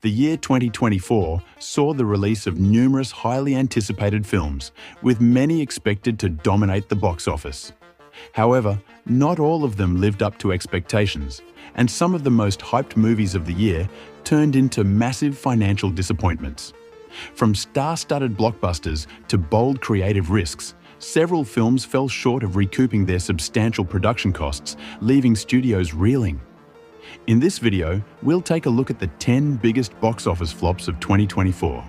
The year 2024 saw the release of numerous highly anticipated films, with many expected to dominate the box office. However, not all of them lived up to expectations, and some of the most hyped movies of the year turned into massive financial disappointments. From star-studded blockbusters to bold creative risks, several films fell short of recouping their substantial production costs, leaving studios reeling. In this video, we'll take a look at the 10 biggest box office flops of 2024,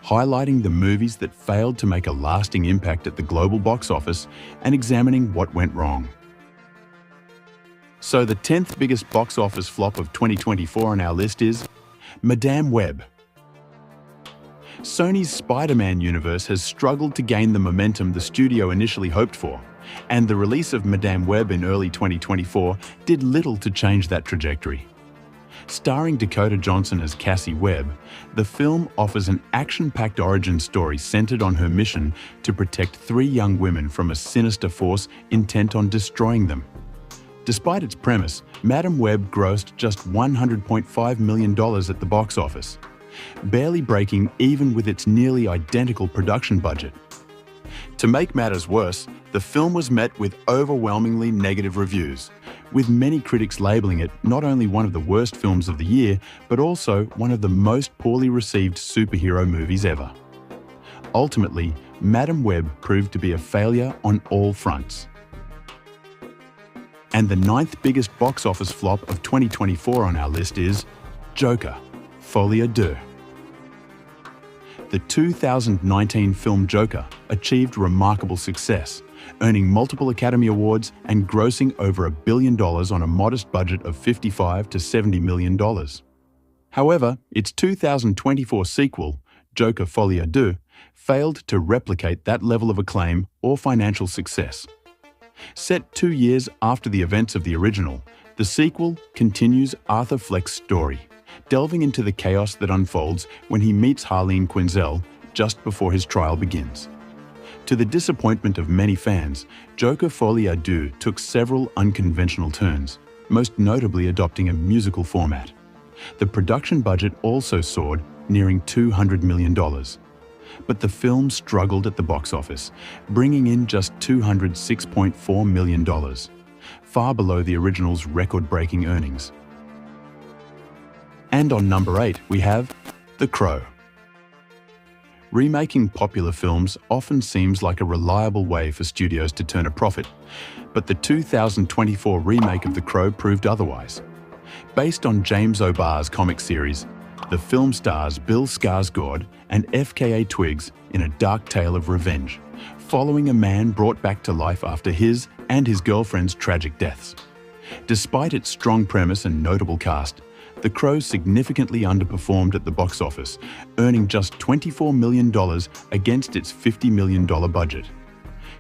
highlighting the movies that failed to make a lasting impact at the global box office and examining what went wrong. So the 10th biggest box office flop of 2024 on our list is Madame Webb. Sony's Spider-Man universe has struggled to gain the momentum the studio initially hoped for, and the release of Madame Webb in early 2024 did little to change that trajectory. Starring Dakota Johnson as Cassie Webb, the film offers an action-packed origin story centered on her mission to protect 3 young women from a sinister force intent on destroying them. Despite its premise, Madame Webb grossed just $100.5 million at the box office, barely breaking even with its nearly identical production budget. To make matters worse, the film was met with overwhelmingly negative reviews, with many critics labeling it not only one of the worst films of the year, but also one of the most poorly received superhero movies ever. Ultimately, Madame Webb proved to be a failure on all fronts. And the 9th biggest box office flop of 2024 on our list is Joker, Folie à Deux. The 2019 film Joker achieved remarkable success, earning multiple Academy Awards and grossing over $1 billion on a modest budget of $55 to $70 million. However, its 2024 sequel, Joker Folie à Deux, failed to replicate that level of acclaim or financial success. Set 2 years after the events of the original, the sequel continues Arthur Fleck's story, delving into the chaos that unfolds when he meets Harleen Quinzel just before his trial begins. To the disappointment of many fans, Joker Folie à Deux took several unconventional turns, most notably adopting a musical format. The production budget also soared, nearing $200 million. But the film struggled at the box office, bringing in just $206.4 million, far below the original's record-breaking earnings. And on number 8, we have The Crow. Remaking popular films often seems like a reliable way for studios to turn a profit, but the 2024 remake of The Crow proved otherwise. Based on James O'Barr's comic series, the film stars Bill Skarsgård and FKA Twigs in a dark tale of revenge, following a man brought back to life after his and his girlfriend's tragic deaths. Despite its strong premise and notable cast, The Crow significantly underperformed at the box office, earning just $24 million against its $50 million budget.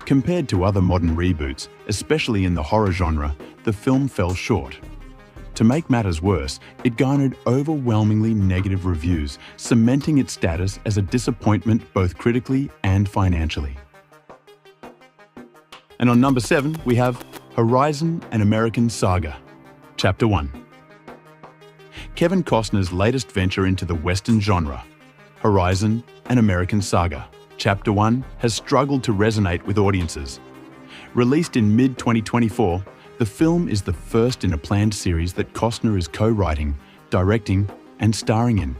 Compared to other modern reboots, especially in the horror genre, the film fell short. To make matters worse, it garnered overwhelmingly negative reviews, cementing its status as a disappointment both critically and financially. And on number 7, we have Horizon: An American Saga, Chapter 1. Kevin Costner's latest venture into the Western genre, Horizon: An American Saga, Chapter 1, has struggled to resonate with audiences. Released in mid-2024, the film is the first in a planned series that Costner is co-writing, directing, and starring in.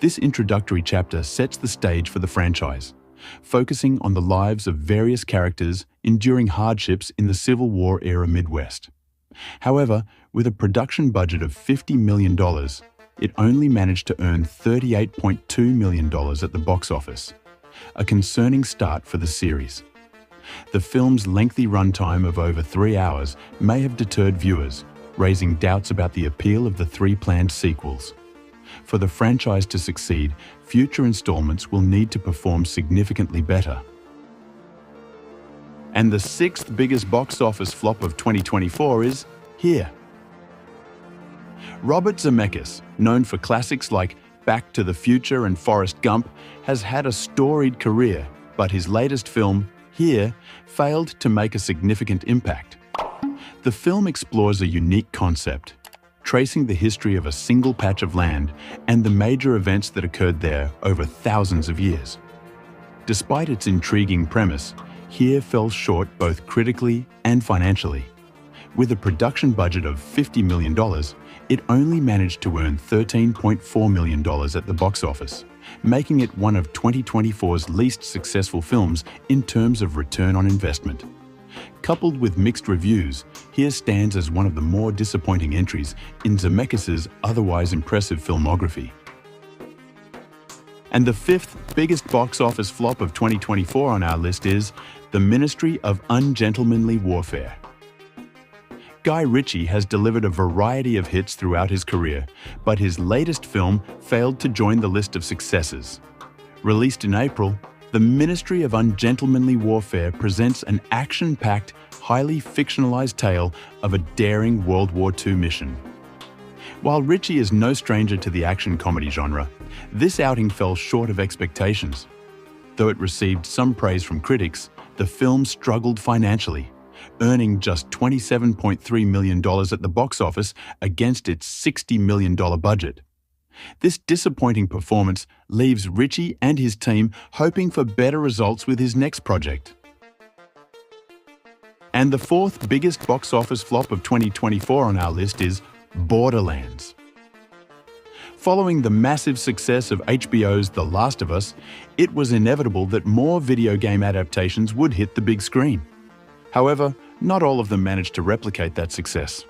This introductory chapter sets the stage for the franchise, focusing on the lives of various characters enduring hardships in the Civil War-era Midwest. However, with a production budget of $50 million, it only managed to earn $38.2 million at the box office, a concerning start for the series. The film's lengthy runtime of over 3 hours may have deterred viewers, raising doubts about the appeal of the 3 planned sequels. For the franchise to succeed, future installments will need to perform significantly better. And the 6th biggest box office flop of 2024 is Here. Robert Zemeckis, known for classics like Back to the Future and Forrest Gump, has had a storied career, but his latest film, Here, failed to make a significant impact. The film explores a unique concept: tracing the history of a single patch of land and the major events that occurred there over thousands of years. Despite its intriguing premise, here fell short both critically and financially. With a production budget of $50 million, it only managed to earn $13.4 million at the box office, making it one of 2024's least successful films in terms of return on investment. Coupled with mixed reviews, here stands as one of the more disappointing entries in Zemeckis' otherwise impressive filmography. And the fifth biggest box office flop of 2024 on our list is The Ministry of Ungentlemanly Warfare. Guy Ritchie has delivered a variety of hits throughout his career, but his latest film failed to join the list of successes. Released in April, The Ministry of Ungentlemanly Warfare presents an action-packed, highly fictionalized tale of a daring World War II mission. While Ritchie is no stranger to the action comedy genre, this outing fell short of expectations. Though it received some praise from critics, the film struggled financially, earning just $27.3 million at the box office against its $60 million budget. This disappointing performance leaves Ritchie and his team hoping for better results with his next project. And the fourth biggest box office flop of 2024 on our list is Borderlands. Following the massive success of HBO's The Last of Us, it was inevitable that more video game adaptations would hit the big screen. However, not all of them managed to replicate that success.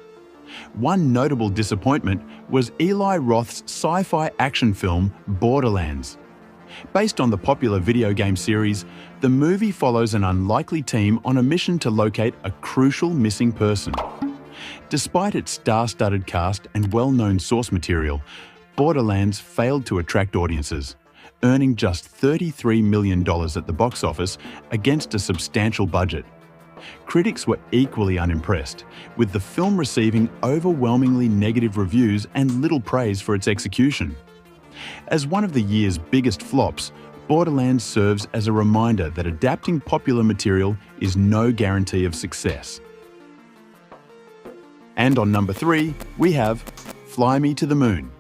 One notable disappointment was Eli Roth's sci-fi action film Borderlands. Based on the popular video game series, the movie follows an unlikely team on a mission to locate a crucial missing person. Despite its star-studded cast and well-known source material, Borderlands failed to attract audiences, earning just $33 million at the box office against a substantial budget. Critics were equally unimpressed, with the film receiving overwhelmingly negative reviews and little praise for its execution. As one of the year's biggest flops, Borderlands serves as a reminder that adapting popular material is no guarantee of success. And on number 3, we have Fly Me to the Moon.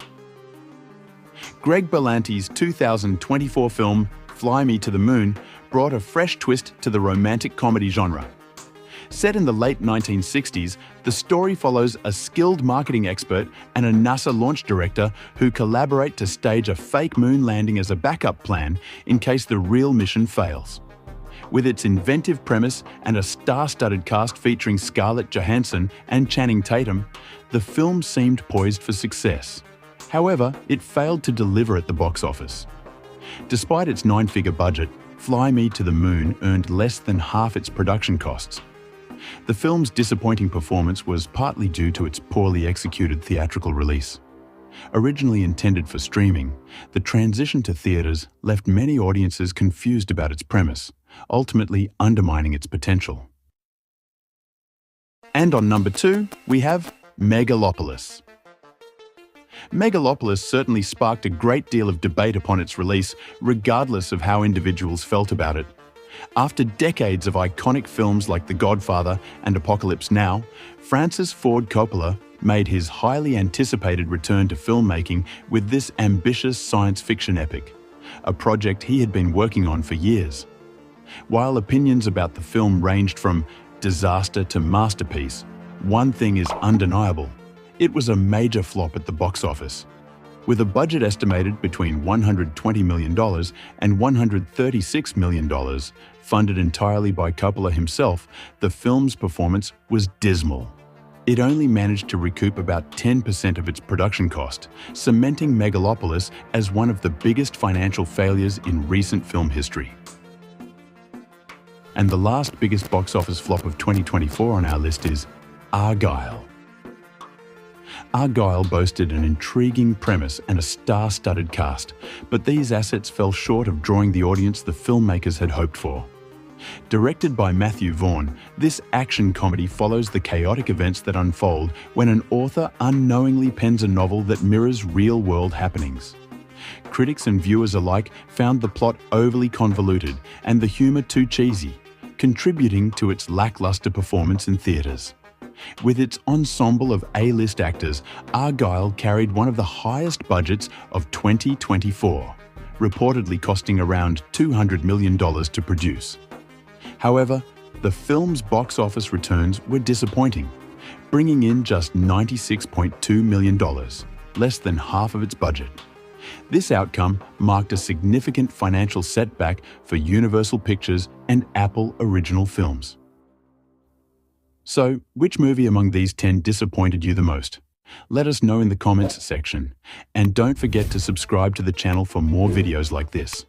Greg Berlanti's 2024 film Fly Me to the Moon brought a fresh twist to the romantic comedy genre. Set in the late 1960s, the story follows a skilled marketing expert and a NASA launch director who collaborate to stage a fake moon landing as a backup plan in case the real mission fails. With its inventive premise and a star-studded cast featuring Scarlett Johansson and Channing Tatum, the film seemed poised for success. However, it failed to deliver at the box office. Despite its 9-figure budget, Fly Me to the Moon earned less than half its production costs. The film's disappointing performance was partly due to its poorly executed theatrical release. Originally intended for streaming, the transition to theaters left many audiences confused about its premise, ultimately undermining its potential. And on number 2, we have Megalopolis. Megalopolis certainly sparked a great deal of debate upon its release, regardless of how individuals felt about it. After decades of iconic films like The Godfather and Apocalypse Now, Francis Ford Coppola made his highly anticipated return to filmmaking with this ambitious science fiction epic, a project he had been working on for years. While opinions about the film ranged from disaster to masterpiece, one thing is undeniable: it was a major flop at the box office. With a budget estimated between $120 million and $136 million, funded entirely by Coppola himself, the film's performance was dismal. It only managed to recoup about 10% of its production cost, cementing Megalopolis as one of the biggest financial failures in recent film history. And the last biggest box office flop of 2024 on our list is Argylle. Argylle boasted an intriguing premise and a star-studded cast, but these assets fell short of drawing the audience the filmmakers had hoped for. Directed by Matthew Vaughn, this action comedy follows the chaotic events that unfold when an author unknowingly pens a novel that mirrors real-world happenings. Critics and viewers alike found the plot overly convoluted and the humor too cheesy, contributing to its lackluster performance in theaters. With its ensemble of A-list actors, Argylle carried one of the highest budgets of 2024, reportedly costing around $200 million to produce. However, the film's box office returns were disappointing, bringing in just $96.2 million, less than half of its budget. This outcome marked a significant financial setback for Universal Pictures and Apple Original Films. So, which movie among these 10 disappointed you the most? Let us know in the comments section. And don't forget to subscribe to the channel for more videos like this.